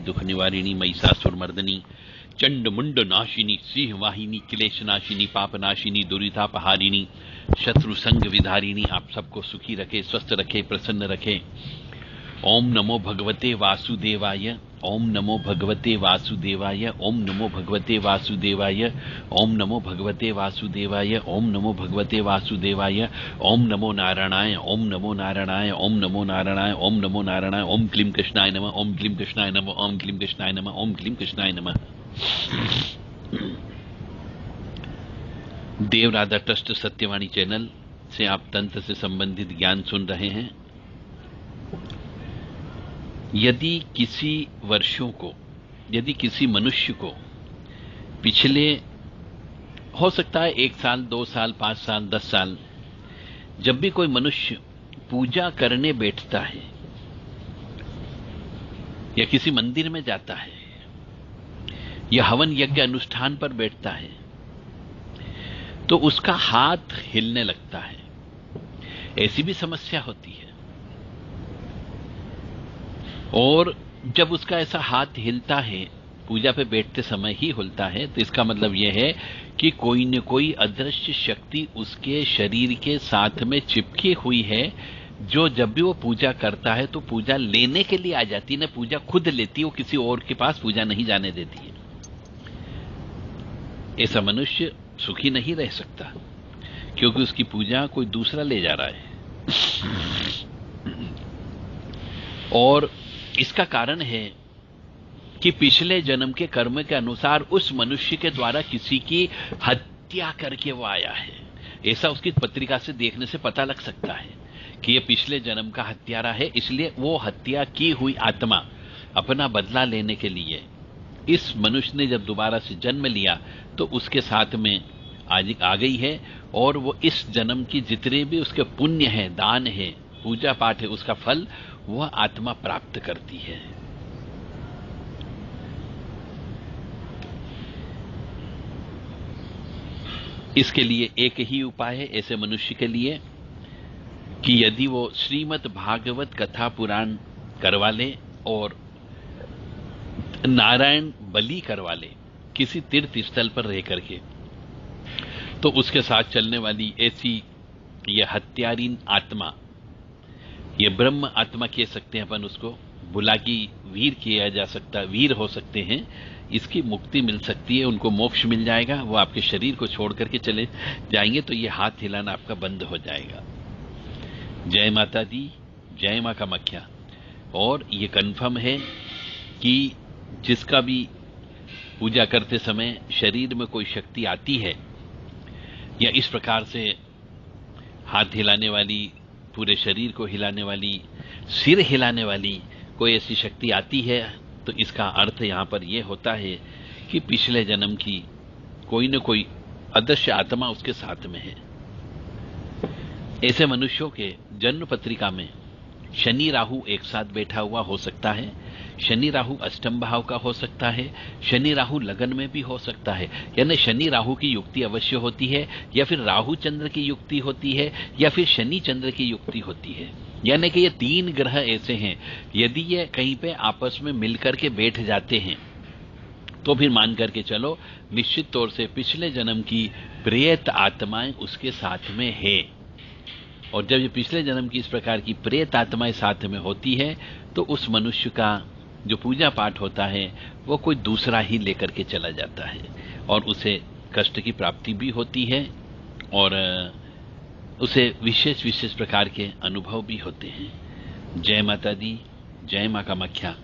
दुख निवारिणी महिषासुर मर्दनी चंड मुंड नाशिनी सिंह वाहिनी क्लेश नाशिनी पाप नाशिनी दुरितापहारिणी शत्रु संग विधारिणी आप सबको सुखी रखे, स्वस्थ रखे, प्रसन्न रखे। ओम नमो भगवते वासुदेवाय, ओम नमो भगवते वासुदेवाय, ओम नमो भगवते वासुदेवाय, ओम नमो भगवते वासुदेवाय, ओम नमो भगवते वासुदेवाय, ओम नमो नारायणाय, ओम नमो नारायणाय, ओम नमो नारायणाय, ओम नमो नारायणाय, ओम क्लीं कृष्णाय नमः, ओम क्लीं कृष्णाय नमः, ओम क्लीं कृष्णाय नमः, ओम क्लीं कृष्णाय नमः। देव राधा ट्रस्ट सत्यवाणी चैनल से आप तंत्र से संबंधित ज्ञान सुन रहे हैं। यदि किसी वर्षों को, यदि किसी मनुष्य को पिछले हो सकता है 1 साल, 2 साल, 5 साल, 10 साल, जब भी कोई मनुष्य पूजा करने बैठता है या किसी मंदिर में जाता है या हवन यज्ञ अनुष्ठान पर बैठता है तो उसका हाथ हिलने लगता है, ऐसी भी समस्या होती है। और जब उसका ऐसा हाथ हिलता है, पूजा पे बैठते समय ही हिलता है, तो इसका मतलब यह है कि कोई न कोई अदृश्य शक्ति उसके शरीर के साथ में चिपकी हुई है, जो जब भी वो पूजा करता है तो पूजा लेने के लिए आ जाती है, ना पूजा खुद लेती है, वो किसी और के पास पूजा नहीं जाने देती है। ऐसा मनुष्य सुखी नहीं रह सकता, क्योंकि उसकी पूजा कोई दूसरा ले जा रहा है। और इसका कारण है कि पिछले जन्म के कर्म के अनुसार उस मनुष्य के द्वारा किसी की हत्या करके वो आया है। ऐसा उसकी पत्रिका से देखने से पता लग सकता है कि ये पिछले जन्म का हत्यारा है, इसलिए वो हत्या की हुई आत्मा अपना बदला लेने के लिए इस मनुष्य ने जब दोबारा से जन्म लिया तो उसके साथ में आज आ गई है, और वो इस जन्म की जितने भी उसके पुण्य है, दान है, पूजा पाठ है, उसका फल वह आत्मा प्राप्त करती है। इसके लिए एक ही उपाय है ऐसे मनुष्य के लिए कि यदि वो श्रीमद् भागवत कथा पुराण करवा ले और नारायण बलि करवा ले किसी तीर्थ स्थल पर रह करके, तो उसके साथ चलने वाली ऐसी यह हत्यारीन आत्मा, ये ब्रह्म आत्मा कह सकते हैं अपन उसको, बुलाकी वीर किया जा सकता, वीर हो सकते हैं, इसकी मुक्ति मिल सकती है, उनको मोक्ष मिल जाएगा, वो आपके शरीर को छोड़ करके चले जाएंगे, तो ये हाथ हिलाना आपका बंद हो जाएगा। जय माता दी, जय मां कामाख्या। और ये कन्फर्म है कि जिसका भी पूजा करते समय शरीर में कोई शक्ति आती है या इस प्रकार से हाथ हिलाने वाली, पूरे शरीर को हिलाने वाली, सिर हिलाने वाली कोई ऐसी शक्ति आती है, तो इसका अर्थ यहां पर यह होता है कि पिछले जन्म की कोई न कोई अदृश्य आत्मा उसके साथ में है। ऐसे मनुष्यों के जन्म पत्रिका में शनि राहु एक साथ बैठा हुआ हो सकता है, शनि राहु अष्टम भाव का हो सकता है, शनि राहु लगन में भी हो सकता है, यानी शनि राहु की युक्ति अवश्य होती है, या फिर राहु चंद्र की युक्ति होती है, या फिर शनि चंद्र की युक्ति होती है। यानी कि ये 3 ग्रह ऐसे हैं, यदि ये कहीं पे आपस में मिलकर के बैठ जाते हैं तो फिर मान करके चलो निश्चित तौर से पिछले जन्म की प्रेत आत्माएं उसके साथ में है। और जब ये पिछले जन्म की इस प्रकार की प्रेत आत्माएं साथ में होती है तो उस मनुष्य का जो पूजा पाठ होता है वो कोई दूसरा ही लेकर के चला जाता है, और उसे कष्ट की प्राप्ति भी होती है, और उसे विशेष विशेष प्रकार के अनुभव भी होते हैं। जय माता दी, जय मां कामाख्या।